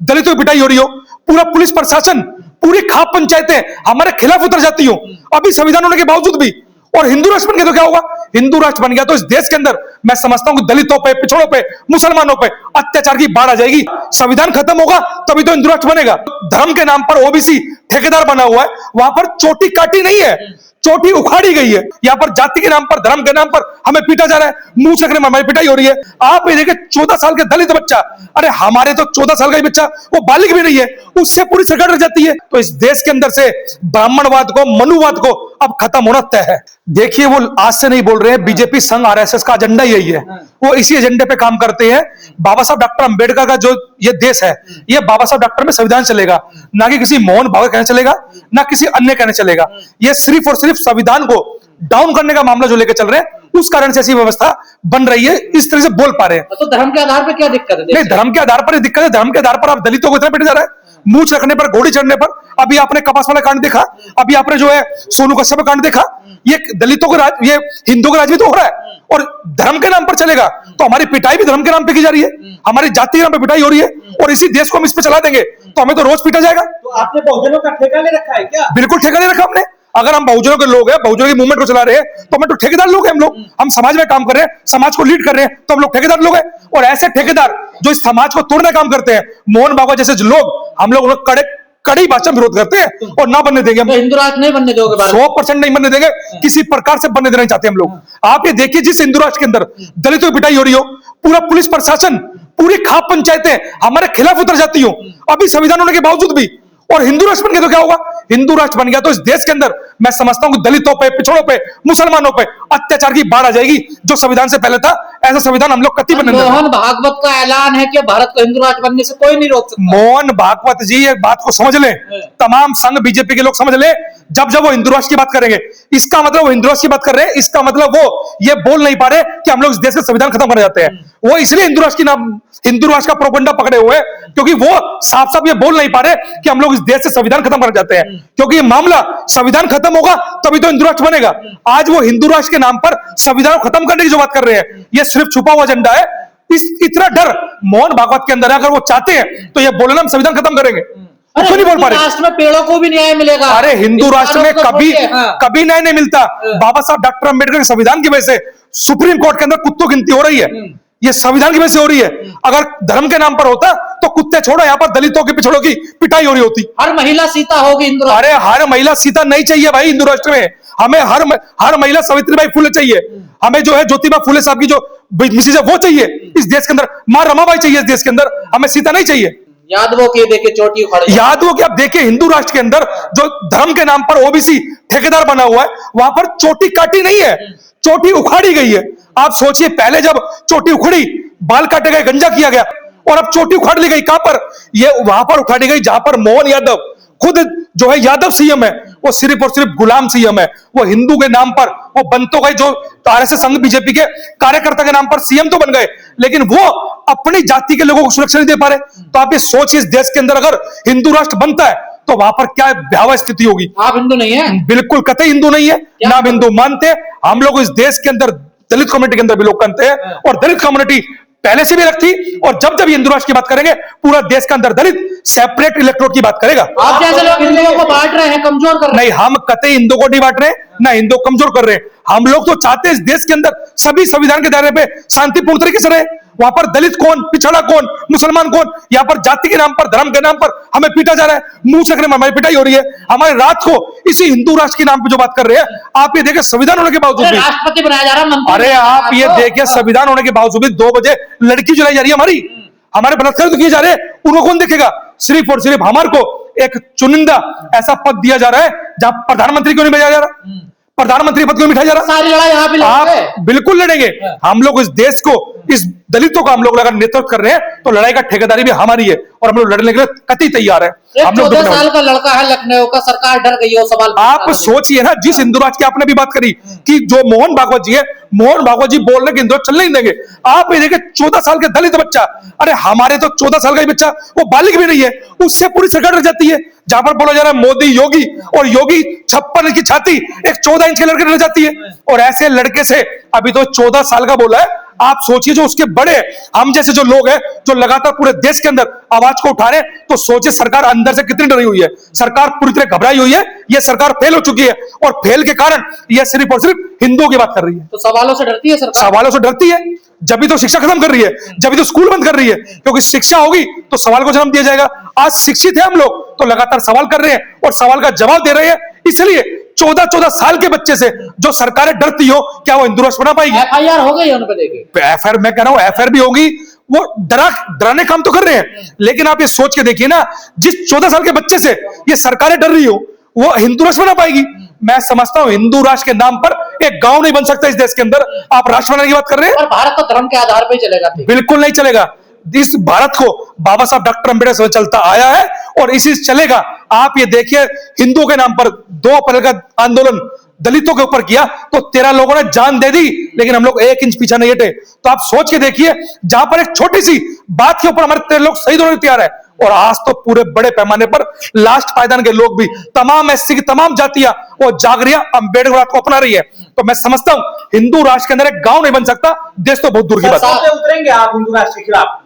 दलितों की पिटाई हो रही हो, पूरा पुलिस प्रशासन, पूरी खाप पंचायतें हमारे खिलाफ उतर जाती हो, अभी संविधान होने के बावजूद भी, और हिंदू राष्ट्र बन गया तो क्या होगा? हिंदू राष्ट्र बन गया तो इस देश के अंदर मैं समझता हूं कि दलितों पे, पिछड़ों पे, मुसलमानों पे अत्याचार की बाढ़ आ जाएगी। संविधान खत्म होगा तभी तो हिंदू राष्ट्र बनेगा। धर्म के नाम पर ओबीसी ठेकेदार बना हुआ है, वहां पर चोटी काटी नहीं है, चोटी उखाड़ी गई है। यहाँ पर जाति के नाम पर, धर्म के नाम पर हमें पीटा जा रहा है, मुंह से हमारी पिटाई हो रही है। आप ये देखिए 14 साल के दलित बच्चा, अरे हमारे तो 14 साल का ही बच्चा, वो बालिग भी नहीं है, उससे पूरी सरकार डर जाती है। तो इस देश के अंदर से ब्राह्मणवाद को, मनुवाद को अब खत्म होना तय है। देखिए वो आज से नहीं बोल रहे हैं, बीजेपी संघ आरएसएस का एजेंडा यही है, वो इसी एजेंडे पे काम करते हैं। बाबा साहब डॉक्टर अंबेडकर का जो ये देश है, ये बाबा साहब डॉक्टर में संविधान चलेगा, ना कि किसी मोहन भागवत कहने चलेगा, ना किसी अन्य कहने चलेगा। ये सिर्फ और सिर्फ संविधान को डाउन करने का मामला जो लेकर चल रहे हैं, उस कारण से ऐसी व्यवस्था बन रही है, इस तरह से बोल पा रहे हैं। तो धर्म के आधार पर क्या दिक्कत है? नहीं, धर्म के आधार पर ही दिक्कत है। धर्म के आधार पर आप दलितों को इतना पीटा जा रहा है, मूंछ रखने पर, घोड़ी चढ़ने पर। अभी आपने कपास वाला कांड देखा, अभी आपने जो है सोनू कश्यप कांड देखा। ये दलितों का राज, ये हिंदुओं का राज भी तो हो रहा है, और धर्म के नाम पर चलेगा तो हमारी पिटाई भी धर्म के नाम पे की जा रही है, हमारी जाति के नाम पे पिटाई हो रही है, और इसी देश को हम इस पे चला देंगे तो हमें तो रोज पीटा जाएगा। तो आपने बहुजनों का ठेका ले रखा है क्या? बिल्कुल ठेका ले रखा हमने। अगर हम बहुजनों के लोग हैं, बहुजनों की मूवमेंट को चला रहे हैं, तो हमें तो ठेकेदार लोग हैं। हम लोग, हम समाज में काम कर रहे हैं, समाज को लीड कर रहे हैं, तो हम लोग ठेकेदार लोग हैं। और ऐसे ठेकेदार जो इस समाज को तोड़ने का काम करते हैं, मोहन भागवत जैसे लोग, हम लोग कड़ी भाषा में विरोध करते हैं और ना बनने देंगे। तो हिंदू राष्ट्र नहीं बनने दोगे? 100% नहीं बनने देंगे, किसी प्रकार से बनने देना चाहते हैं हम लोग। आप ये देखिए, जिस हिंदू राष्ट्र के अंदर दलितों की पिटाई हो रही हो, पूरा पुलिस प्रशासन, पूरी खाप पंचायतें हमारे खिलाफ उतर जाती हो, अभी संविधान होने के बावजूद भी, और हिंदू राष्ट्र बन गया तो क्या होगा? हिंदू राष्ट्र बन गया तो इस देश के अंदर मैं समझता हूं कि दलितों पे, पिछड़ों पे, मुसलमानों पे अत्याचार की बाढ़ आ जाएगी, जो संविधान से पहले था। ऐसा संविधान हम लोग कतई बनने नहीं देंगे। मोहन भागवत का ऐलान है कि भारत को हिंदू राष्ट्र बनने से कोई नहीं रोक सकता। मोहन भागवत जी एक बात को समझ लें, तमाम संघ बीजेपी के लोग समझ लें, जब वो हिंदू राष्ट्र की बात करेंगे, इसका मतलब वो हिंदू राष्ट्र की बात कर रहे हैं, इसका मतलब वो ये बोल नहीं पा रहे कि हम लोग इस देश का संविधान खत्म करना चाहते हैं। वो इसलिए हिंदू राष्ट्र की नाम, हिंदू राष्ट्र का प्रोपेगेंडा पकड़े हुए हैं, क्योंकि वो साफ साफ ये बोल नहीं पा रहे कि हम लोग इस देश से संविधान खत्म करना चाहते हैं। क्योंकि ये मामला संविधान खत्म होगा तभी तो हिंदू राष्ट्र बनेगा। आज वो हिंदू राष्ट्र के नाम पर संविधान खत्म करने की जो बात कर रहे हैं, ये सिर्फ छुपा हुआ एजेंडा है। इतना डर मोहन भागवत के अंदर है। अगर वो चाहते हैं तो ये बोलना हम संविधान खत्म करेंगे, तो नहीं बोल पा रहे। राष्ट्र में पेड़ों को भी न्याय मिलेगा। अरे हिंदू राष्ट्र में कभी न्याय नहीं मिलता। बाबा साहब डॉक्टर अंबेडकर के संविधान की वजह से सुप्रीम कोर्ट के अंदर कुत्तों की गिनती हो रही है, ये संविधान की वजह से हो रही है। अगर धर्म के नाम पर होता तो कुत्ते छोड़ो, यहाँ पर दलितों की, पिछड़ों की पिटाई हो रही होती। हर महिला सीता होगी हिंदू राष्ट्र। अरे हर महिला सीता नहीं चाहिए भाई हिंदू राष्ट्र में। हमें हर महिला सावित्रीबाई फुले चाहिए, हमें जो है ज्योतिबा फुले साहब की जो मिसेज है वो चाहिए इस देश के अंदर, मां रमाबाई चाहिए इस देश के अंदर, हमें सीता नहीं चाहिए। यादवों की देखिए चोटी उखाड़ी, यादवों की आप देखिए, हिंदू राष्ट्र के अंदर जो धर्म के नाम पर ओबीसी ठेकेदार बना हुआ है, वहां पर चोटी काटी नहीं है, चोटी उखाड़ी गई है। आप सोचिए, पहले जब चोटी उखड़ी, बाल काटे गए, गंजा किया गया, और अब चोटी उखाड़ ली गई। कहां पर? ये वहां पर उखाड़ी गई जहां पर मोहन यादव खुद जो है यादव सीएम है, वो सिर्फ और सिर्फ गुलाम सीएम है। वो हिंदू के नाम पर वो बन तो गए, जो आरएसएस संघ बीजेपी के कार्यकर्ता के नाम पर सीएम तो बन गए, लेकिन वो अपनी जाति के लोगों को सुरक्षा नहीं दे पा रहे। तो आप ये सोचिए, इस देश के अंदर अगर हिंदू राष्ट्र बनता है तो वहां पर क्या भयावह स्थिति होगी। आप हिंदू नहीं है? बिल्कुल कतई हिंदू नहीं है, ना हम हिंदू मानते। हम लोग इस देश के अंदर दलित कम्युनिटी के अंदर भी लोग बनते हैं, और दलित कम्युनिटी पहले से भी अलग थी, और जब जब हिंदू राष्ट्र की बात करेंगे, पूरा देश के अंदर दलित सेपरेट इलेक्ट्रोड की बात करेगा। आप जैसे लोग हिंदुओं को बांट रहे हैं, कमजोर कर रहे हैं। नहीं, हम कतई हिंदू को नहीं बांट रहे, ना हिंदू कमजोर कर रहे हैं। हम लोग तो चाहते हैं इस देश के अंदर सभी संविधान के दायरे पे शांतिपूर्ण तरीके से रहे। वहां पर दलित कौन, पिछड़ा कौन, मुसलमान कौन, यहाँ पर जाति के नाम पर, धर्म के नाम पर हमें पीटा जा रहा है, मुंह से हमारी पिटाई हो रही है। हमारे रात को इसी हिंदू राष्ट्र के नाम पे जो बात कर रहे हैं, आप ये देखिए, संविधान होने के बावजूद भी राष्ट्रपति बनाया जा रहा है। अरे आप ये देखिए, संविधान होने के बावजूद भी 2 बजे लड़की जलाई जा रही है हमारी, हमारे बलात्कार तो किए जा रहे हैं, उनको कौन देखेगा? सिर्फ और सिर्फ हमारे को एक चुनिंदा ऐसा पद दिया जा रहा है जहां प्रधानमंत्री क्यों नहीं भेजा जा रहा, प्रधानमंत्री पद क्यों बिठाया जा रहा? सारी लड़ाई यहाँ पे आप बिल्कुल लड़ेंगे। हम लोग इस देश को, इस दलितों का हम लोग अगर नेतृत्व कर रहे हैं, तो लड़ाई का ठेकेदारी भी हमारी है, और हम लोग लड़ने के लिए कतई तैयार है। हम लोग 14 साल का लड़का है लखनऊ का, सरकार डर गई है सवाल। आप सोचिए ना, जिस हिंदू राष्ट्र की आपने भी बात करी कि जो मोहन भागवत जी है, मोहन भागवत जी बोल रहे कि हिंदू राष्ट्र चल नहीं देंगे। आप ये देखिए, 14 साल के दलित बच्चा, अरे हमारे तो 14 साल का ही बच्चा, वो बालिग भी नहीं है, उससे पूरी सरकार डर जाती है। जहां पर बोला जा रहा है मोदी योगी, और योगी 56 की छाती एक 14 इंच के लड़के डर जाती है। और ऐसे लड़के से अभी तो 14 साल का बोला है, आप सोचिए जो उसके बड़े हम जैसे जो लोग हैं जो लगातार पूरे देश के अंदर आवाज को उठा रहे हैं, तो सोचिए सरकार अंदर से कितनी डरी हुई है। सरकार पूरी तरह घबराई हुई है। यह सरकार फेल हो चुकी है और फेल के कारण यह सिर्फ और सिर्फ हिंदुओं की बात कर रही है। तो सवालों से डरती है सरकार? सवालों से डरती है, जब भी तो शिक्षा खत्म कर रही है, जब भी तो स्कूल बंद कर रही है, क्योंकि शिक्षा होगी तो सवाल को जन्म दिया जाएगा। आज शिक्षित है हम लोग तो लगातार सवाल कर रहे हैं और सवाल का जवाब दे रहे हैं। इसलिए 14-14 साल के बच्चे से जो सरकारें डरती हो, क्या वो हिंदू राष्ट्र बना पाएगी? FIR हो गई है उन पे, देखिए एफआईआर, मैं कह रहा हूं एफआईआर भी होगी। वो डराने काम तो कर रहे हैं, लेकिन आप ये सोच के देखिए ना, जिस 14 साल के बच्चे से ये सरकारें डर रही हो, वो हिंदू राष्ट्र बना पाएगी? मैं समझता हूं हिंदू राष्ट्र के नाम पर एक गांव नहीं बन सकता इस देश के अंदर। आप राष्ट्र बनाने की बात कर रहे हैं? और भारत तो धर्म के आधार पर ही चलेगा? बिल्कुल नहीं चलेगा। इस भारत को बाबा साहब डॉक्टर अंबेडकर से चलता आया है और इसी से चलेगा। आप ये देखिए, हिंदुओं के नाम पर 2 अप्रैल का आंदोलन दलितों के ऊपर किया तो 13 लोगों ने जान दे दी, लेकिन हम लोग 1 इंच पीछे नहीं हटे। तो आप सोच के देखिए, जहां पर एक छोटी सी बात के ऊपर हमारे 13 लोग शहीद होने तैयार है, और आज तो पूरे बड़े पैमाने पर लास्ट पायदान के लोग भी, तमाम एससी की तमाम जातियां वो जागरिया अंबेडकर को अपना रही है। तो मैं समझता हूं हिंदू राष्ट्र के अंदर एक गांव नहीं बन सकता, देश तो बहुत दूर की बात है। उतरेंगे आप हिंदू राष्ट्र के खिलाफ?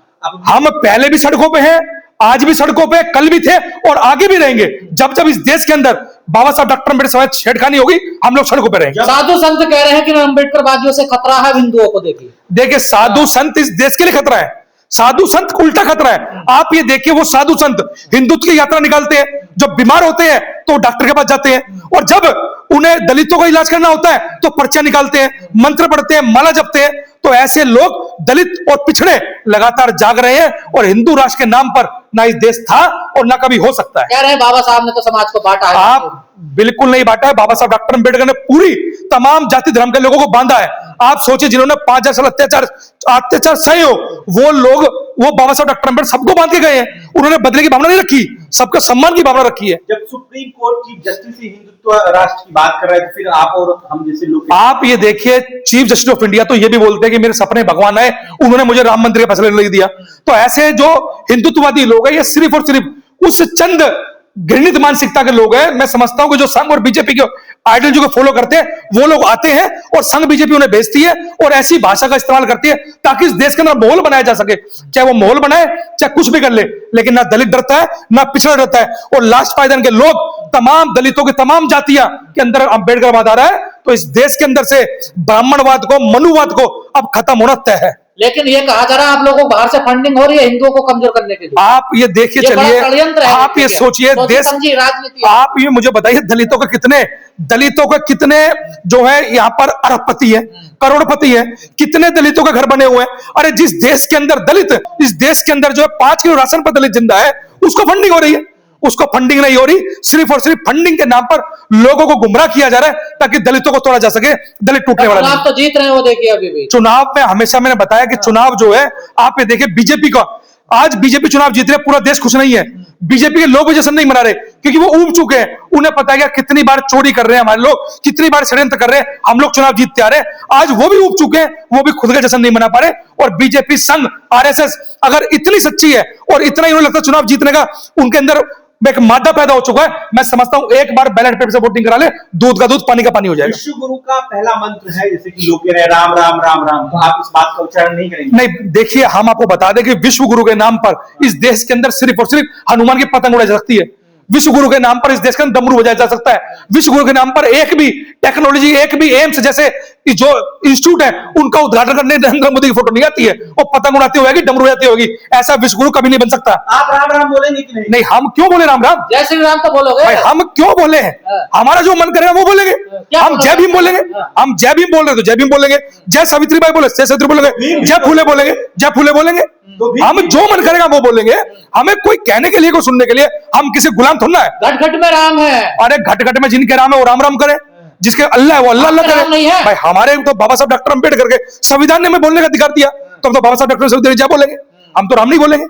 हम पहले भी सड़कों पे हैं, आज भी सड़कों पे, कल भी थे और आगे भी रहेंगे। जब जब इस देश के अंदर बाबा साहब डॉक्टर अंबेडकर से छेड़खानी होगी, हम लोग सड़कों पे रहेंगे। साधु संत कह रहे हैं कि अंबेडकर वादियों से खतरा है हिंदुओं को। देखिए साधु संत इस देश के लिए खतरा है, साधु संत उल्टा खतरा है। आप ये देखिए, वो साधु संत हिंदुत्व की यात्रा निकालते हैं, जब बीमार होते हैं तो डॉक्टर के पास जाते हैं, और जब उन्हें दलितों का इलाज करना होता है तो पर्चा निकालते हैं, मंत्र पढ़ते हैं, माला जपते हैं। तो ऐसे लोग दलित और पिछड़े लगातार जाग रहे हैं, और हिंदू राष्ट्र के नाम पर ना इस देश था और ना कभी हो सकता है। कह रहे हैं बाबा साहब ने तो समाज को बांटा है। आप बिल्कुल नहीं बांटा है। बाबा साहब डॉक्टर अंबेडकर ने पूरी तमाम जाति धर्म के लोगों को बांधा है। आप सोचिए, जिन्होंने 5000 साल अत्याचार सहे हो, वो लोग, वो बाबा साहब डॉक्टर अंबेडकर सबको बांध के गए हैं। उन्होंने बदले की भावना नहीं रखी, सबका सम्मान की भावना रखी है। जब सुप्रीम कोर्ट चीफ जस्टिस ही हिंदुत्व राष्ट्र की बात कर रहे हैं, तो फिर आप और हम जैसे लोग, आप ये देखिए, चीफ जस्टिस ऑफ इंडिया तो ये भी बोलते हैं कि मेरे सपने भगवान है, उन्होंने मुझे राम मंदिर का फैसला नहीं दिया। तो ऐसे जो हिंदुत्ववादी लोग हैं, ये सिर्फ और सिर्फ उस चंद घृणित मानसिकता के लोग हैं। मैं समझता हूं कि जो संघ और बीजेपी के आइडियोलॉजी को फॉलो करते हैं, वो लोग आते हैं और संघ बीजेपी उन्हें भेजती है और ऐसी भाषा का इस्तेमाल करती है ताकि इस देश के अंदर माहौल बनाया जा सके। चाहे वो माहौल बनाए, चाहे कुछ भी कर ले, लेकिन ना दलित डरता है, ना पिछड़ा डरता है। और लास्ट पायदान के लोग, तमाम दलितों की तमाम जातियां के अंदर अंबेडकरवाद आ रहा है, तो इस देश के अंदर से ब्राह्मणवाद को, मनुवाद को अब खत्म होना तय है। लेकिन ये कहा जा रहा है आप लोगों को बाहर से फंडिंग हो रही है हिंदुओं को कमजोर करने के लिए। आप ये देखिए, चलिए आप ये सोचिए, देश, राजनीति, आप ये मुझे बताइए, दलितों के कितने जो है यहाँ पर अरबपति है, करोड़पति है, कितने दलितों के घर बने हुए हैं। अरे जिस देश के अंदर दलित, इस देश के अंदर जो है 5 किलो राशन पर दलित जिंदा है, उसको फंडिंग हो रही है। उसको फंडिंग नहीं हो रही, सिर्फ और सिर्फ फंडिंग के नाम पर लोगों को गुमराह किया जा रहा है ताकि दलितों को तोड़ा जा सके। दलित टूटने वाला चुनाव तो जीत रहे हैं वो, देखिए अभी भी चुनाव में हमेशा मैंने बताया कि चुनाव जो है, आप ये देखिए बीजेपी का, आज बीजेपी चुनाव जीत रहे, पूरा देश खुश नहीं है। बीजेपी के लोग भी जश्न नहीं मना रहे, क्योंकि वो ऊब चुके हैं। उन्हें पता है कि कितनी बार चोरी कर रहे हैं हमारे लोग, कितनी बार षड्यंत्र कर रहे हैं, हम लोग चुनाव जीतते आ रहे हैं। आज वो भी ऊब चुके हैं, वो भी खुद का जश्न नहीं मना पा रहे। और बीजेपी, संघ, आरएसएस अगर इतनी सच्ची है और इतना ही उन्हें लगता है चुनाव जीतने का, उनके अंदर एक मादा पैदा हो चुका है। मैं समझता हूं एक बार बैलेट पेपर से वोटिंग करा ले, दूध का दूध, पानी का पानी हो जाएगा। विश्व गुरु का पहला मंत्र है, जैसे कि लोग कह रहे हैं राम राम राम राम, तो आप इस बात का उच्चारण नहीं करेंगे? नहीं, देखिए, हम आपको बता दें कि विश्व गुरु के नाम पर इस देश के अंदर सिर्फ और सिर्फ हनुमान की पतंग उड़ाई जा सकती है। विश्व गुरु के नाम पर इस देश के अंदर डमरू बजाया जा सकता है। विश्व गुरु के नाम पर एक भी टेक्नोलॉजी, एक भी एम्स जैसे जो इंस्टीट्यूट है, उनका उद्घाटन करने नरेंद्र मोदी की फोटो नहीं आती है, वो पतंग उड़ाती होगी, डमरू उड़ाती होगी। ऐसा विश्व गुरु कभी नहीं बन सकता। आप राम राम बोलेंगे कि नहीं? नहीं, हम क्यों बोले राम राम? जय श्री राम तो बोलोगे भाई, हम क्यों बोले हैं? हमारा जो मन करेगा वो बोलेंगे। हम जय भीम बोलेंगे, हम जय भीम बोल रहे तो जय भीम बोलेंगे, जय सावित्रीबाई बोले जय सावित्री बोलेंगे, जय फूले बोलेंगे जय फूले बोलेंगे। हम जो मन करेगा वो बोलेंगे। हमें कोई कहने के लिए, कोई सुनने के लिए, हम किसी गुलाम थोड़ा है। घट घट में राम है। अरे घट घट में जिनके राम है वो राम राम करे, जिसके अल्लाह है वो अल्लाह अल्लाह करे। भाई, हमारे तो बाबा साहब डॉक्टर अंबेडकर के संविधान ने हमें बोलने का अधिकार दिया, तो हम तो बाबा साहब डॉक्टर जय बोलेंगे, हम तो राम नहीं बोलेंगे।